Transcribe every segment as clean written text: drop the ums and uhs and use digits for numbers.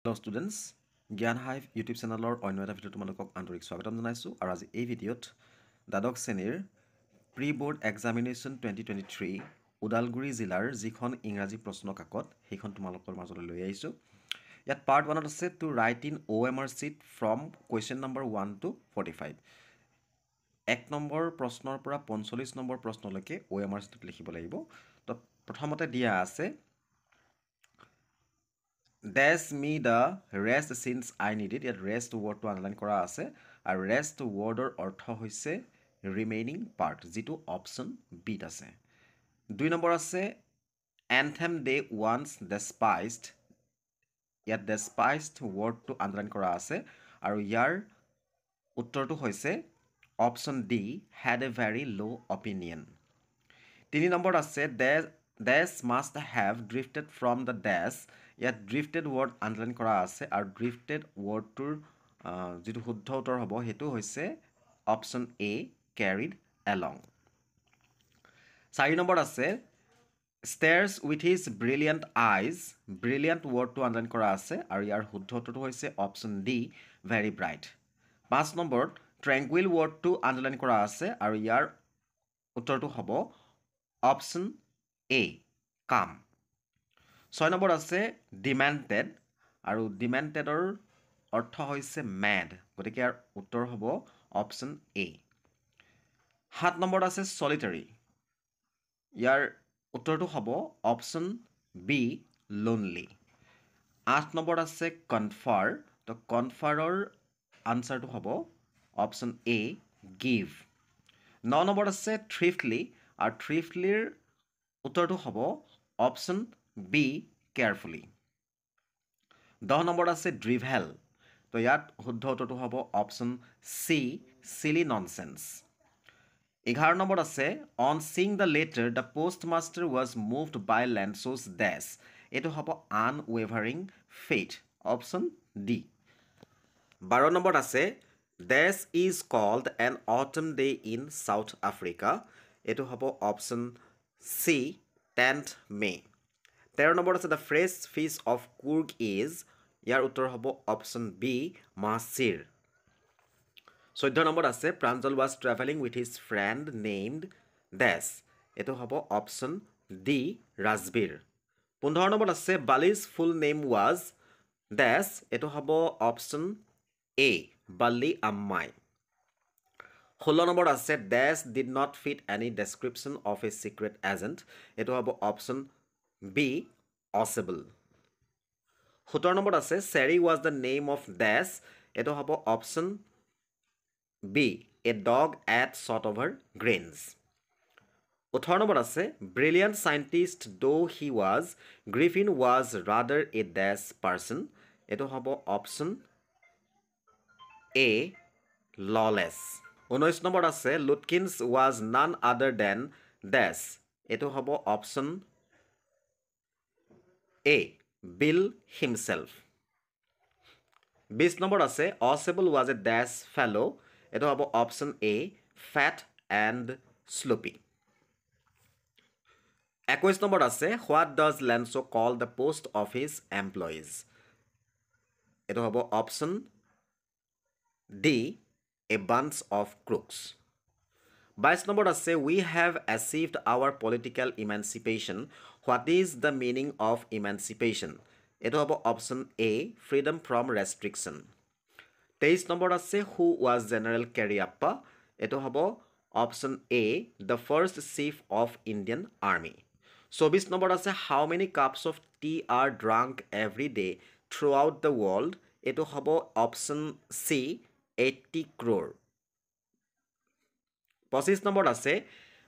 Hello students, Gyan Hive YouTube চেনেলৰ অন্য এটা ভিডিঅ' তোমালোকক আন্তৰিক স্বাগতম জনাইছোঁ আৰু আজি এই ভিডিঅ'ত দ্বাদশ শ্ৰেণীৰ প্ৰি বৰ্ড এক্সামিনেশ্যন 2023 ওদালগুৰি জিলাৰ যিখন ইংৰাজী প্ৰশ্ন কাকত সেইখন তোমালোকৰ মাজলৈ লৈ আহিছোঁ। ইয়াত পাৰ্ট 1ত আছে to write in OMR sheet from question number 1 to 45। 1 number প্ৰশ্নৰ পৰা 45 নম্বৰ প্ৰশ্নলৈকে OMR sheetত লিখিব লাগিব। তো প্ৰথমতে দিয়া আছে Dash me the rest since I need it. ইয়াত rest wordটো আণ্ডাৰলাইন কৰা আছে আৰু rest wordৰ অৰ্থ হৈছে ৰিমেইনিং পাৰ্ট, যিটো অপশ্যন বিত আছে। 2 নম্বৰ আছে anthem they once despised. ইয়াত despised wordটো আণ্ডাৰলাইন কৰা আছে আৰু ইয়াৰ উত্তৰটো হৈছে option D had a very low opinion. 3 number আছে dash must have drifted from the dash. ইয়াত drifted word আণ্ডাৰলাইন কৰা আছে আৰু drifted wordটোৰ যিটো শুদ্ধ উত্তৰ হ'ব সেইটো হৈছে অপশ্যন এ carried along. 4 নম্বৰ আছে stares with his brilliant eyes. brilliant wordটো আণ্ডাৰলাইন কৰা আছে আৰু ইয়াৰ শুদ্ধ উত্তৰটো হৈছে অপশ্যন ডি very bright. 5 নম্বৰত tranquil wordটো আণ্ডাৰলাইন কৰা আছে আৰু ইয়াৰ উত্তৰটো হ'ব অপশ্যন এ কাম। 6 নম্বৰ আছে ডিমেণ্টেড আৰু ডিমেণ্টেডৰ অৰ্থ হৈছে মেড, গতিকে ইয়াৰ উত্তৰ হ'ব অপশ্যন এ। 7 নম্বৰত আছে চলিটাৰী, ইয়াৰ উত্তৰটো হ'ব অপশ্যন বি লোনলি। 8 নম্বৰত আছে কনফাৰ, তো কনফাৰৰ আনচাৰটো হ'ব অপশ্যন এ গিভ। 9 নম্বৰত আছে থ্ৰিফটলি আৰু থ্ৰিফটলিৰ উত্তৰটো হ'ব অপশ্যন বি কেয়াৰফুলি। 10 নম্বৰত আছে ড্ৰিভেল, তো ইয়াত শুদ্ধ উত্তৰটো হ'ব অপশ্যন চি চিলি ননচেন্স। 11 নম্বৰত আছে on seeing the letter the postmaster was moved by Lencho's dash, এইটো হ'ব আনৱেভাৰিং ফেইথ, অপশ্যন ডি। 12 নম্বৰত আছে dash is called an autumn day in South Africa, এইটো হ'ব অপশ্যন চি 10th মে। 13 নম্বৰত আছে the fresh fish of Coorg is, ইয়াৰ উত্তৰ হ'ব অপশ্যন বি মাছিৰ। 14 নম্বৰত আছে Pranjal was traveling with his friend named dash, এইটো হ'ব অপশ্যন ডি ৰাজবীৰ। 15 নম্বৰত আছে বালিজ ফুল নেম ৱাজ ডেছ, এইটো হ'ব অপশ্যন এ বাল্লি আম্মাই। 16 নম্বৰত আছে Des did not fit any description of a secret agent, এইটো হ'ব অপশ্যন বি অচেবল। 17 নম্বৰত আছে cherry was the name of Des, এইটো হ'ব option B a dog at shot over grains. 18 নম্বৰত আছে brilliant scientist though he was Griffin was rather a dense person, এইটো হ'ব অপশ্যন এ ললেছ। 19 নম্বৰত আছে লুটকিন্স ৱাজ নান আদাৰ দেন ডেছ, এইটো হ'ব অপশ্যন এ বিল হিমছেল্ফ। 20 নম্বৰত আছে অচেবল ৱাজ এ ডেছ ফেলো, এইটো হ'ব option A fat and sloppy. 21 নম্বৰত আছে what does Lencho call the post office employees, এইটো হ'ব option D a bunch of crooks. 22 নম্বৰত আছে we have achieved our political emancipation, what is the meaning of emancipation, এইটো হ'ব option A freedom from restriction. 23 নম্বৰত আছে who was General Cariappa, এইটো হ'ব option A the first chief of Indian army. 24 নম্বৰত আছে হাউ many cups of tea are drunk every day throughout the world, এইটো হ'ব অপশ্যন চি 80 crore। 25 নম্বৰত আছে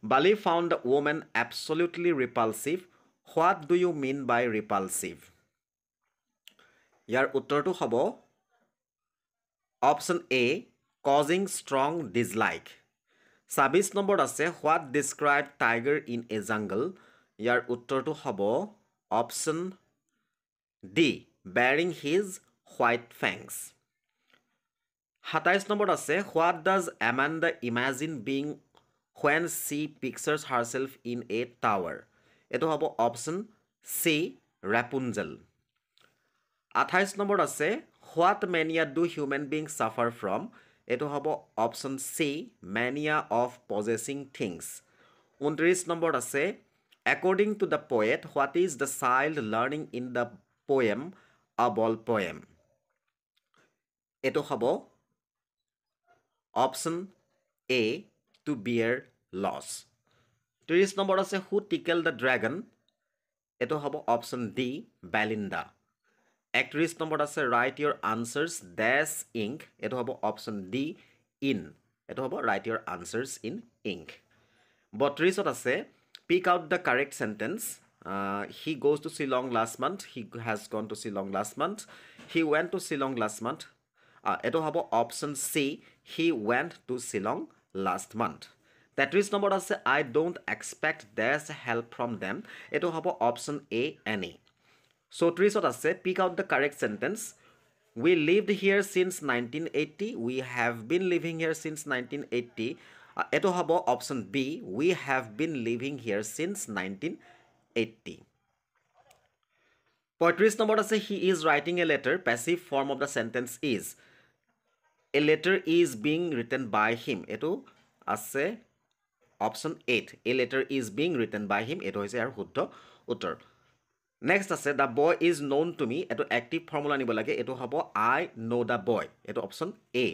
Bali found the women absolutely repulsive, what do you mean by repulsive, ইয়াৰ উত্তৰটো হ'ব option A causing strong dislike. 26 নম্বৰত আছে what describe tiger in a jungle, ইয়াৰ উত্তৰটো হ'ব option D bearing his white fangs. 27 নম্বৰত আছে what does Amanda imagine being when C pictures herself in a tower, এইটো হ'ব অপশ্যন চি ৰেপুঞ্জেল। 28 নম্বৰত আছে what mania do human being suffer from এইটো হ'ব option C mania of possessing things 29 নম্বৰত আছে according to the poet what is the child learning in the poem a ball poem এইটো হ'ব option A to bear loss 30 নম্বৰত আছে হু টিকেল the dragon এইটো হ'ব অপশ্যন ডি বেলিণ্ডা 31 নম্বৰত আছে write your answers dash ink এইটো হ'ব অপশ্যন ডি ইন এইটো হ'ব write your answers in ink 32ত আছে pick out the correct sentence he goes to Shillong last month he has gone to Shillong last month he went to Shillong last month এইটো হ'ব option C he went to Shillong last month 33 নম্বৰত আছে I don't expect dash help from them এইটো হ'ব option এ any 34ত আছে pick out the correct sentence we lived here since 1980 we have been living here since 1980 এইটো হ'ব option B we have been living here since 1980 35 নম্বৰত আছে he is writing a letter passive form of the sentence is a letter is being written by him এইটো আছে option 8 a letter is being written by him এইটো হৈছে ইয়াৰ শুদ্ধ উত্তৰ next আছে the boy is known to me এইটো active formula নিব লাগে এইটো হ'ব আই ন' দ্য বয় এইটো অপশ্যন এ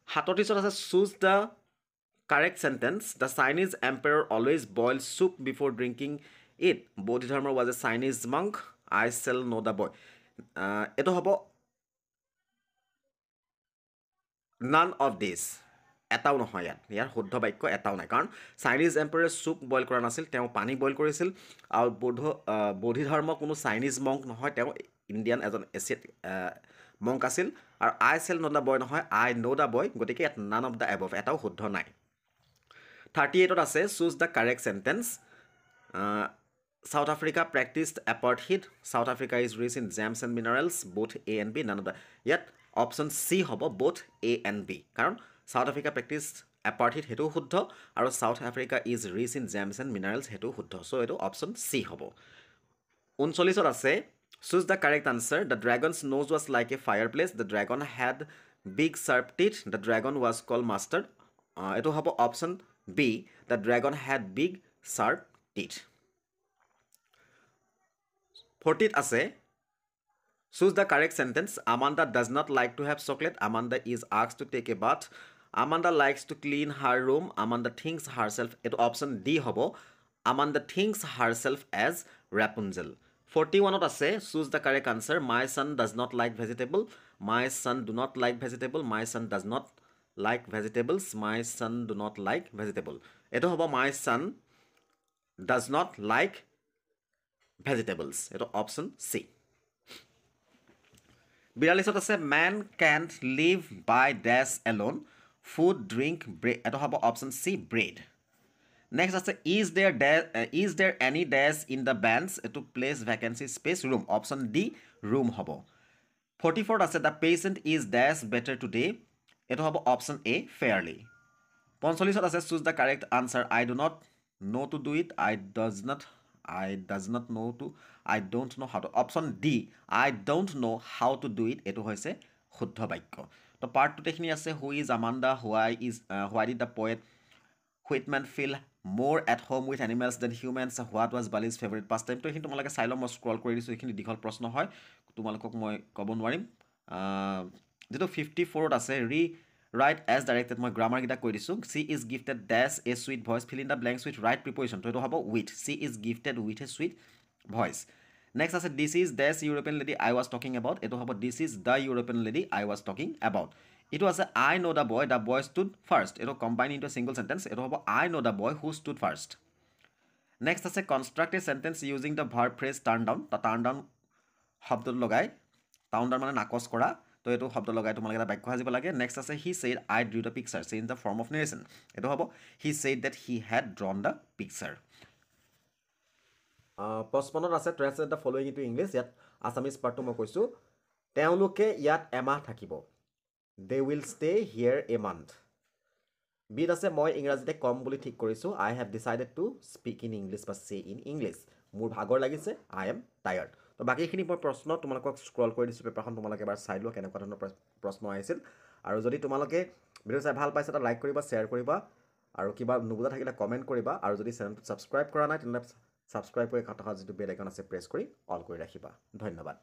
37ত আছে choose the correct sentence the Chinese emperor always boil soup before drinking it Buddha was a Chinese monk I sell know' the boy এইটো হ'ব নান অফ দিছ এটাও নহয় ইয়াৰ শুদ্ধ বাক্য এটাও নাই কাৰণ চাইনিজ এম্পায়াৰে চুপ বইল কৰা নাছিল তেওঁ পানী বইল কৰিছিল আৰু বৌদ্ধ ধৰ্ম কোনো চাইনিজ মংক নহয় তেওঁ ইণ্ডিয়ান এজন এছিয়ান মংক আছিল আৰু আই চেল ন' দ্য বয় নহয় আই ন' দ্য বয় গতিকে ইয়াত নান অফ দ্য এবভ এটাও শুদ্ধ নাই 38ত আছে choose the correct sentence South Africa practiced apartheid. South Africa is rich in gems and minerals, both A and B. None of the yet option C hobo both A and B. Karon South Africa practiced apartheid hetu shuddho aru South Africa is rich in gems and minerals hetu shuddho. So etu option C hobo. 39 ase choose the correct answer. The dragon's nose was like a fireplace. The dragon had big sharp teeth. The dragon was called mustard. Etu hobo option B. The dragon had big sharp teeth. 40th আছে choose the correct sentence Amanda does not like to have chocolate Amanda is asked to take a bath Amanda likes to clean her room Amanda thinks herself eto option D hobo Amanda thinks herself as Rapunzel 41ত আছে choose the correct answer my son does not like vegetable my son do not like vegetable my son does not like vegetables my son do not like vegetable eto hobo my son does not like vegetables eto option C 42ত আছে man can't live by dash alone food drink bread eto hobo option C bread next আছে is there any dash in the bands eto place vacancy space room option D room hobo 44th আছে the patient is dash better today eto hobo option A fairly 45th আছে choose the correct answer I do not know to do it I don't know how to option D I don't know how to do it etu hoise shuddha bakya to part 2 tekhini ase who is Amanda why did the poet Whitman feel more at home with animals than humans what was Bali's favorite pastime to hin tumalage sailo mo scroll kori disu ekhini dikhol proshno hoy tumalakok moi kobo nwarim jeto 54 ot ase Right as directed মই grammar gita কৈ দিছো she is gifted dash a sweet voice fill in the blanks with right preposition to eto hobo with she is gifted with a sweet voice next ase this is dash European lady I was talking about eto hobo this is the European lady I was talking about eto ase I know the boy stood first eto combine into a single sentence eto hobo I know the boy who stood first next ase construct a sentence using the verb phrase turn down ta turn down শব্দ লগাই turn down মানে নাকচ কৰা তো এটো শব্দ লগাই তোমালোকে এটা বাক্য সাজিব লাগে নেক্সট আছে he said I drew the picture say in the form of narration এটো হ'ব he said that he had drawn the picture পষ্টপনত আছে translate the following into English ইয়াত আছামিজ পাৰ্টটো মই কৈছোঁ তেওঁলোকে ইয়াত এমাহ থাকিব they will stay here a month বিত আছে মই ইংৰাজীতে কম বুলি ঠিক কৰিছোঁ I have decided to speak in English বা চে ইন ইংলিছ মোৰ ভাগৰ লাগিছে আই এম টায়াৰ্ড তো তো বাকীখিনি মই প্ৰশ্ন তোমালোকক স্ক্ৰল কৰি দিছোঁ পেপাৰখন, তোমালোকে এবাৰ চাই লোৱা কেনেকুৱা ধৰণৰ প্ৰশ্ন আহিছিল। আৰু যদি তোমালোকে ভিডিঅ' চাই ভাল পাইছা এটা লাইক কৰিবা, শ্বেয়াৰ কৰিবা, আৰু কিবা নুবুজা থাকিলে কমেণ্ট কৰিবা, আৰু যদি চেনেলটো ছাবস্ক্ৰাইব কৰা নাই তেনেহ'লে ছাবস্ক্ৰাইব কৰি থকা যিটো বেল আইকন আছে প্ৰেছ কৰি অল কৰি ৰাখিবা। ধন্যবাদ।